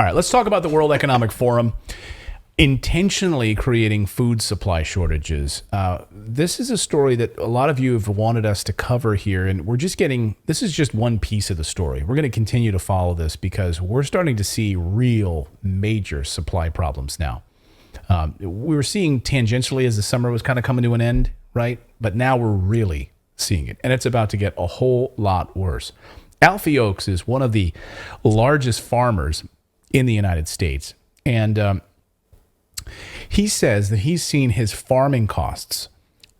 All right, let's talk about the World Economic Forum intentionally creating food supply shortages. This is a story that a lot of you have wanted us to cover here, and this is just one piece of the story. We're going to continue to follow this because we're starting to see real major supply problems now. We were seeing tangentially as the summer was kind of coming to an end, right? But now we're really seeing it, and it's about to get a whole lot worse. Alfie Oakes is one of the largest farmers in the United States, and he says that he's seen his farming costs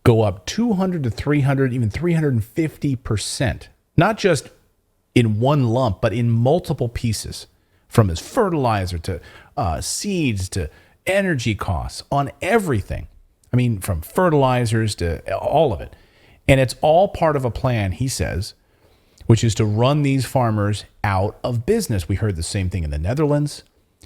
go up 200 to 300, even 350%, not just in one lump, but in multiple pieces, from his fertilizer to seeds to energy costs on everything. I mean, from fertilizers to all of it. And it's all part of a plan, he says, which is to run these farmers out of business. We heard the same thing in the Netherlands.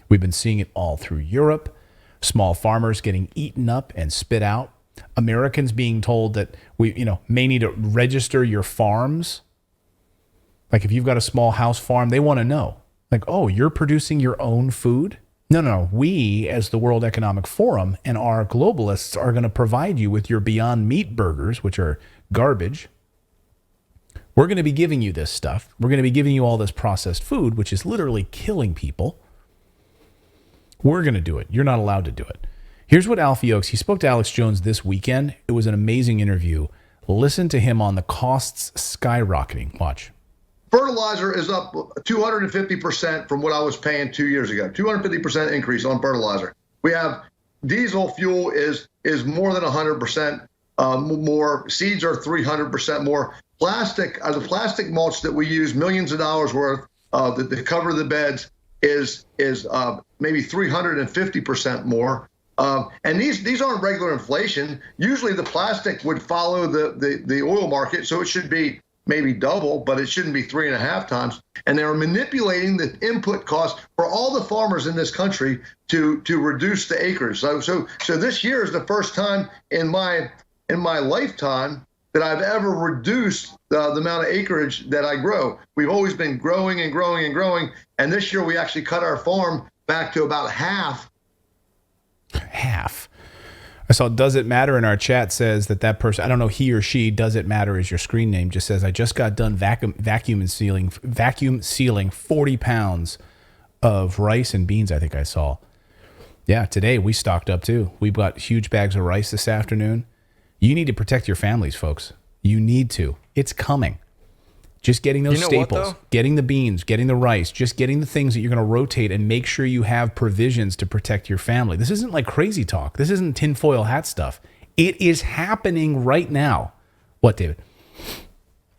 We've been seeing it all through Europe. Small farmers getting eaten up and spit out. Americans being told that we, may need to register your farms. Like if you've got a small house farm, they want to know. Like, oh, you're producing your own food? No. We, as the World Economic Forum and our globalists, are going to provide you with your Beyond Meat burgers, which are garbage. We're going to be giving you this stuff. We're going to be giving you all this processed food, which is literally killing people. We're going to do it. You're not allowed to do it. Here's what Alfie Oakes, he spoke to Alex Jones this weekend. It was an amazing interview. Listen to him on the costs skyrocketing. Watch. Fertilizer is up 250% from what I was paying 2 years ago. 250% increase on fertilizer. We have diesel fuel is more than 100% more. Seeds are 300% more. Plastic, the plastic mulch that we use, millions of dollars worth to cover the beds is maybe 350% more. And these aren't regular inflation. Usually the plastic would follow the oil market, so it should be maybe double, but it shouldn't be 3.5 times. And they are manipulating the input costs for all the farmers in this country to reduce the acres. So this year is the first time in my lifetime that I've ever reduced the amount of acreage that I grow. We've always been growing and growing and growing. And this year we actually cut our farm back to about half. Half. I saw Does It Matter in our chat says that person, I don't know, he or she, Does It Matter is your screen name, just says, I just got done vacuum sealing 40 pounds of rice and beans, I think I saw. Yeah, today we stocked up too. We bought huge bags of rice this afternoon. You need to protect your families, folks. You need to. It's coming. Just getting those staples, getting the beans, getting the rice, just getting the things that you're going to rotate and make sure you have provisions to protect your family. This isn't like crazy talk. This isn't tinfoil hat stuff. It is happening right now. What, David?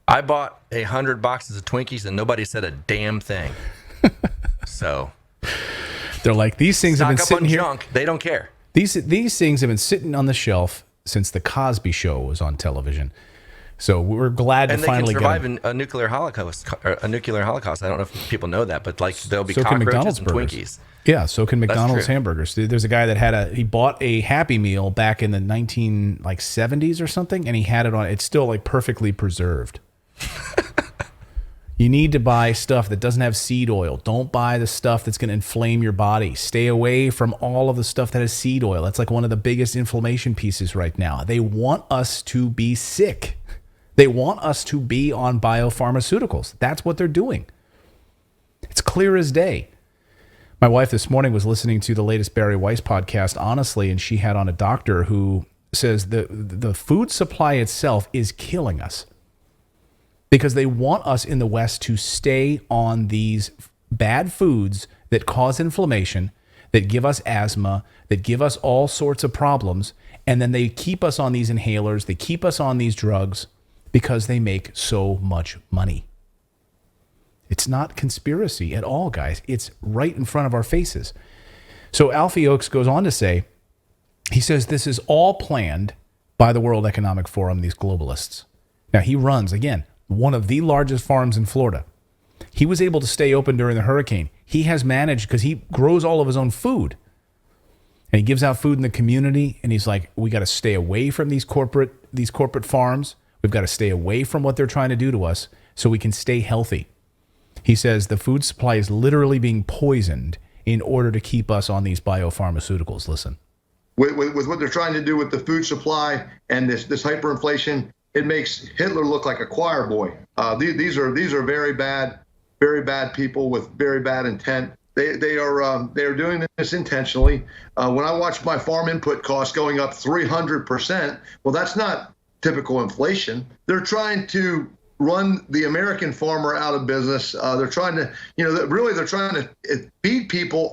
I bought 100 boxes of Twinkies and nobody said a damn thing. So they're like, these things have been sitting here. Junk. They don't care. These things have been sitting on the shelf since the Cosby Show was on television. So we're glad to finally get them. And they can survive a nuclear holocaust. I don't know if people know that, but like there'll be cockroaches and Twinkies. Yeah, so can McDonald's hamburgers. There's a guy that he bought a Happy Meal back in the 1970s or something, and he had it on. It's still like perfectly preserved. You need to buy stuff that doesn't have seed oil. Don't buy the stuff that's going to inflame your body. Stay away from all of the stuff that has seed oil. That's like one of the biggest inflammation pieces right now. They want us to be sick. They want us to be on biopharmaceuticals. That's what they're doing. It's clear as day. My wife this morning was listening to the latest Barry Weiss podcast, Honestly, and she had on a doctor who says the food supply itself is killing us because they want us in the West to stay on these bad foods that cause inflammation, that give us asthma, that give us all sorts of problems, and then they keep us on these inhalers, they keep us on these drugs, because they make so much money. It's not conspiracy at all, guys. It's right in front of our faces. So Alfie Oakes goes on to say, he says this is all planned by the World Economic Forum, these globalists. Now, he runs, again, one of the largest farms in Florida. He was able to stay open during the hurricane. He has managed, because he grows all of his own food. And he gives out food in the community, and he's like, we got to stay away from these corporate farms. We've got to stay away from what they're trying to do to us so we can stay healthy. He says the food supply is literally being poisoned in order to keep us on these biopharmaceuticals. Listen. With what they're trying to do with the food supply and this hyperinflation, it makes Hitler look like a choir boy. These are very bad people with very bad intent. They are doing this intentionally. When I watch my farm input costs going up 300%, well, that's not typical inflation. They're trying to run the American farmer out of business. They're trying to, they're trying to feed people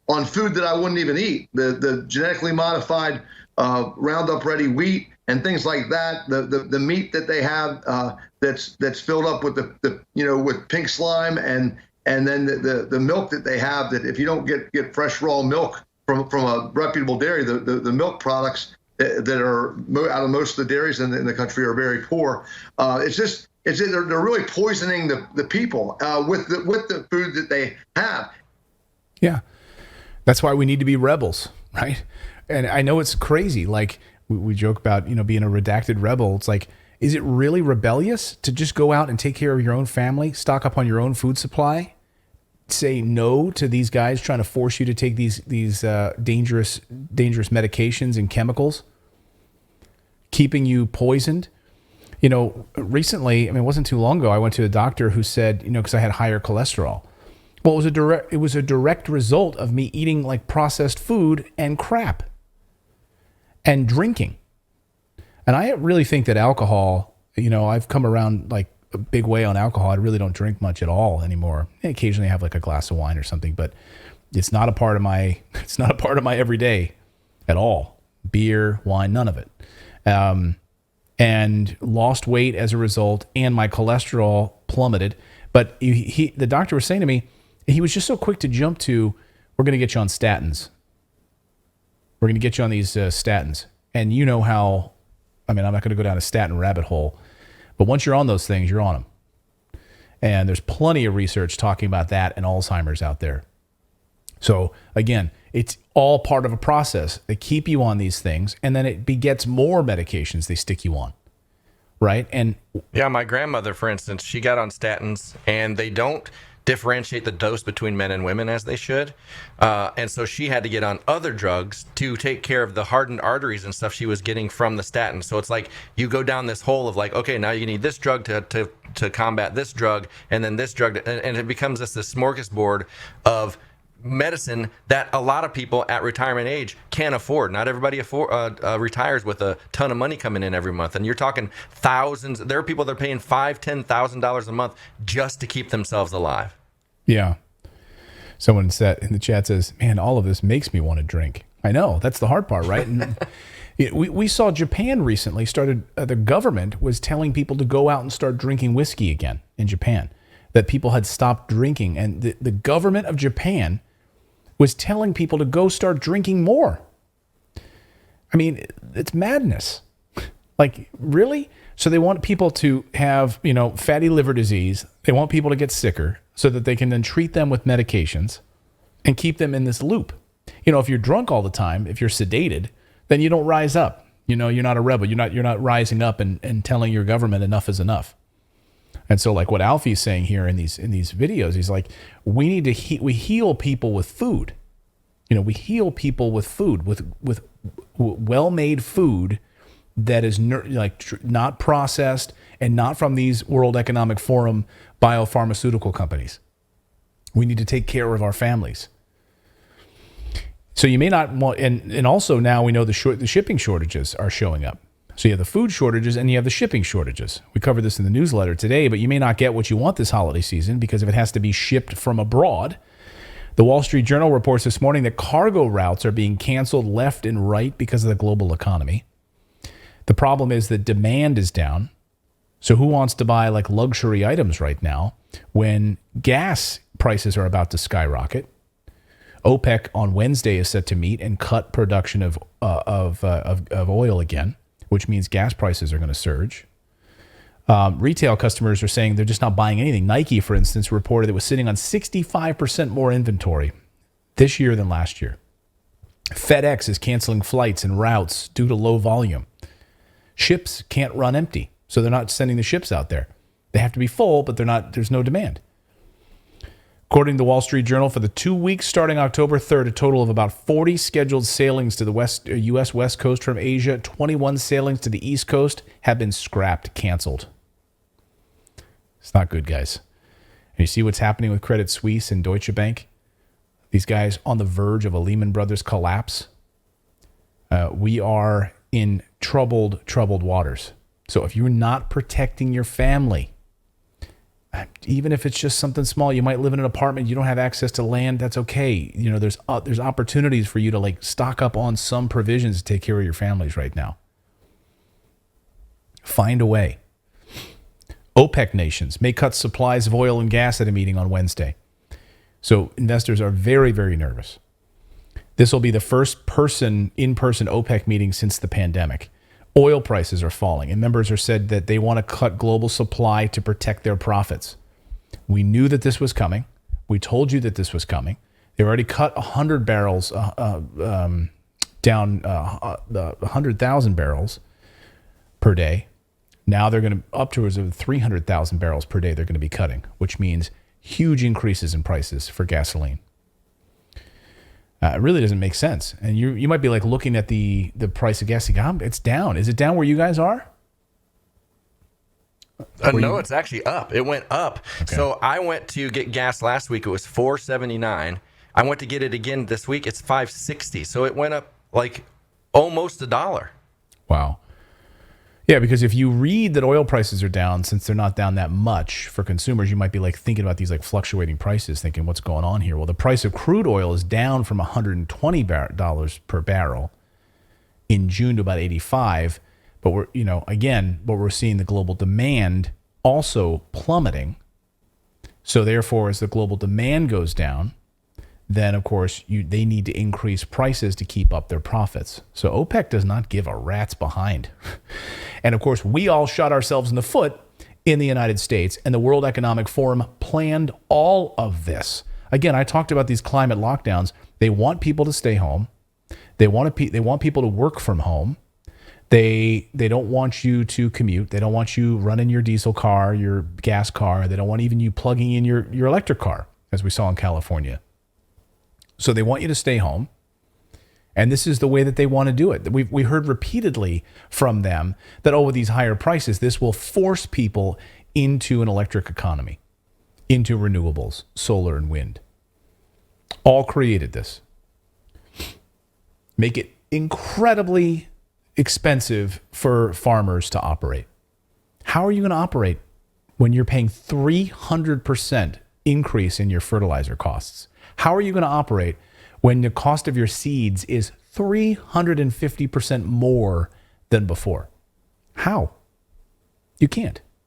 on food that I wouldn't even eat. The genetically modified Roundup Ready wheat and things like that. The meat that they have that's filled up with with pink slime and then the milk that they have, that if you don't get fresh raw milk from a reputable dairy, the milk products that are out of most of the dairies in the country are very poor. They're really poisoning the people with the food that they have. Yeah, that's why we need to be rebels, right? And I know it's crazy. Like we joke about, being a redacted rebel. It's like, is it really rebellious to just go out and take care of your own family, stock up on your own food supply, say no to these guys trying to force you to take these dangerous medications and chemicals, keeping you poisoned? Recently, it wasn't too long ago, I went to a doctor who said, because I had higher cholesterol. Well, it was a direct result of me eating like processed food and crap and drinking. And I really think that alcohol, I've come around like a big way on alcohol. I really don't drink much at all anymore. Occasionally I have like a glass of wine or something, but it's not a part of my everyday at all. Beer, wine, none of it. And lost weight as a result, and my cholesterol plummeted. But the doctor was saying to me, he was just so quick to jump to, we're going to get you on statins. We're going to get you on these statins. And you know how, I'm not going to go down a statin rabbit hole, but once you're on those things, you're on them. And there's plenty of research talking about that and Alzheimer's out there. So again, it's all part of a process. They keep you on these things, and then it begets more medications they stick you on, right? And yeah, my grandmother, for instance, she got on statins, and they don't differentiate the dose between men and women as they should. And so she had to get on other drugs to take care of the hardened arteries and stuff she was getting from the statin. So it's like you go down this hole of like, okay, now you need this drug to combat this drug, and then this drug, and it becomes this smorgasbord of medicine that a lot of people at retirement age can't afford. Not everybody retires with a ton of money coming in every month, and you're talking thousands. There are people that are paying $5,000-$10,000 a month just to keep themselves alive. Yeah. Someone said in the chat says, "Man, all of this makes me want to drink." I know, that's the hard part, right? And we saw Japan recently started. The government was telling people to go out and start drinking whiskey again in Japan. That people had stopped drinking, and the government of Japan was telling people to go start drinking more. It's madness. Like, really? So they want people to have, fatty liver disease. They want people to get sicker so that they can then treat them with medications and keep them in this loop. If you're drunk all the time, if you're sedated, then you don't rise up. You're not a rebel. You're not rising up and telling your government enough is enough. And so, like what Alfie's saying here in these videos, he's like, we need to we heal people with food. We heal people with food, with well-made food that is not processed and not from these World Economic Forum biopharmaceutical companies. We need to take care of our families. So you may not want, and also now we know the shipping shortages are showing up. So you have the food shortages and you have the shipping shortages. We covered this in the newsletter today, but you may not get what you want this holiday season because if it has to be shipped from abroad. The Wall Street Journal reports this morning that cargo routes are being canceled left and right because of the global economy. The problem is that demand is down. So who wants to buy like luxury items right now when gas prices are about to skyrocket? OPEC on Wednesday is set to meet and cut production of oil again, which means gas prices are going to surge. Retail customers are saying they're just not buying anything. Nike, for instance, reported it was sitting on 65% more inventory this year than last year. FedEx is canceling flights and routes due to low volume. Ships can't run empty, so they're not sending the ships out there. They have to be full, but there's no demand. According to the Wall Street Journal, for the 2 weeks starting October 3rd, a total of about 40 scheduled sailings to the U.S. West Coast from Asia, 21 sailings to the East Coast have been scrapped, canceled. It's not good, guys. And you see what's happening with Credit Suisse and Deutsche Bank? These guys on the verge of a Lehman Brothers collapse. We are in troubled waters. So if you're not protecting your family, even if it's just something small, you might live in an apartment, you don't have access to land, that's okay. You know, there's opportunities for you to like stock up on some provisions to take care of your families right now. Find a way. OPEC nations may cut supplies of oil and gas at a meeting on Wednesday. So investors are very, very nervous. This will be the first in-person OPEC meeting since the pandemic. Oil prices are falling, and members are said that they want to cut global supply to protect their profits. We knew that this was coming. We told you that this was coming. They already cut 100 barrels down 100,000 barrels per day. Now they're going to upwards of 300,000 barrels per day they're going to be cutting, which means huge increases in prices for gasoline. It really doesn't make sense. And you might be like looking at the price of gas. It's down. Is it down where you guys are? No, it's actually up. It went up. Okay. So I went to get gas last week. It was $4.79. I went to get it again this week. It's $5.60. So it went up like almost $1. Wow. Yeah, because if you read that oil prices are down, since they're not down that much for consumers, you might be like thinking about these like fluctuating prices, thinking what's going on here. Well, the price of crude oil is down from $120 per barrel in June to about 85. But we're seeing the global demand also plummeting. So therefore, as the global demand goes down, then of course they need to increase prices to keep up their profits. So OPEC does not give a rat's behind. And of course, we all shot ourselves in the foot in the United States, and the World Economic Forum planned all of this. Again, I talked about these climate lockdowns. They want people to stay home. They want people to work from home. They don't want you to commute. They don't want you running your diesel car, your gas car. They don't want even you plugging in your electric car, as we saw in California. So they want you to stay home, and this is the way that they want to do it. We heard repeatedly from them that, with these higher prices, this will force people into an electric economy, into renewables, solar and wind. All created this. Make it incredibly expensive for farmers to operate. How are you going to operate when you're paying 300% increase in your fertilizer costs? How are you going to operate when the cost of your seeds is 350% more than before? How? You can't.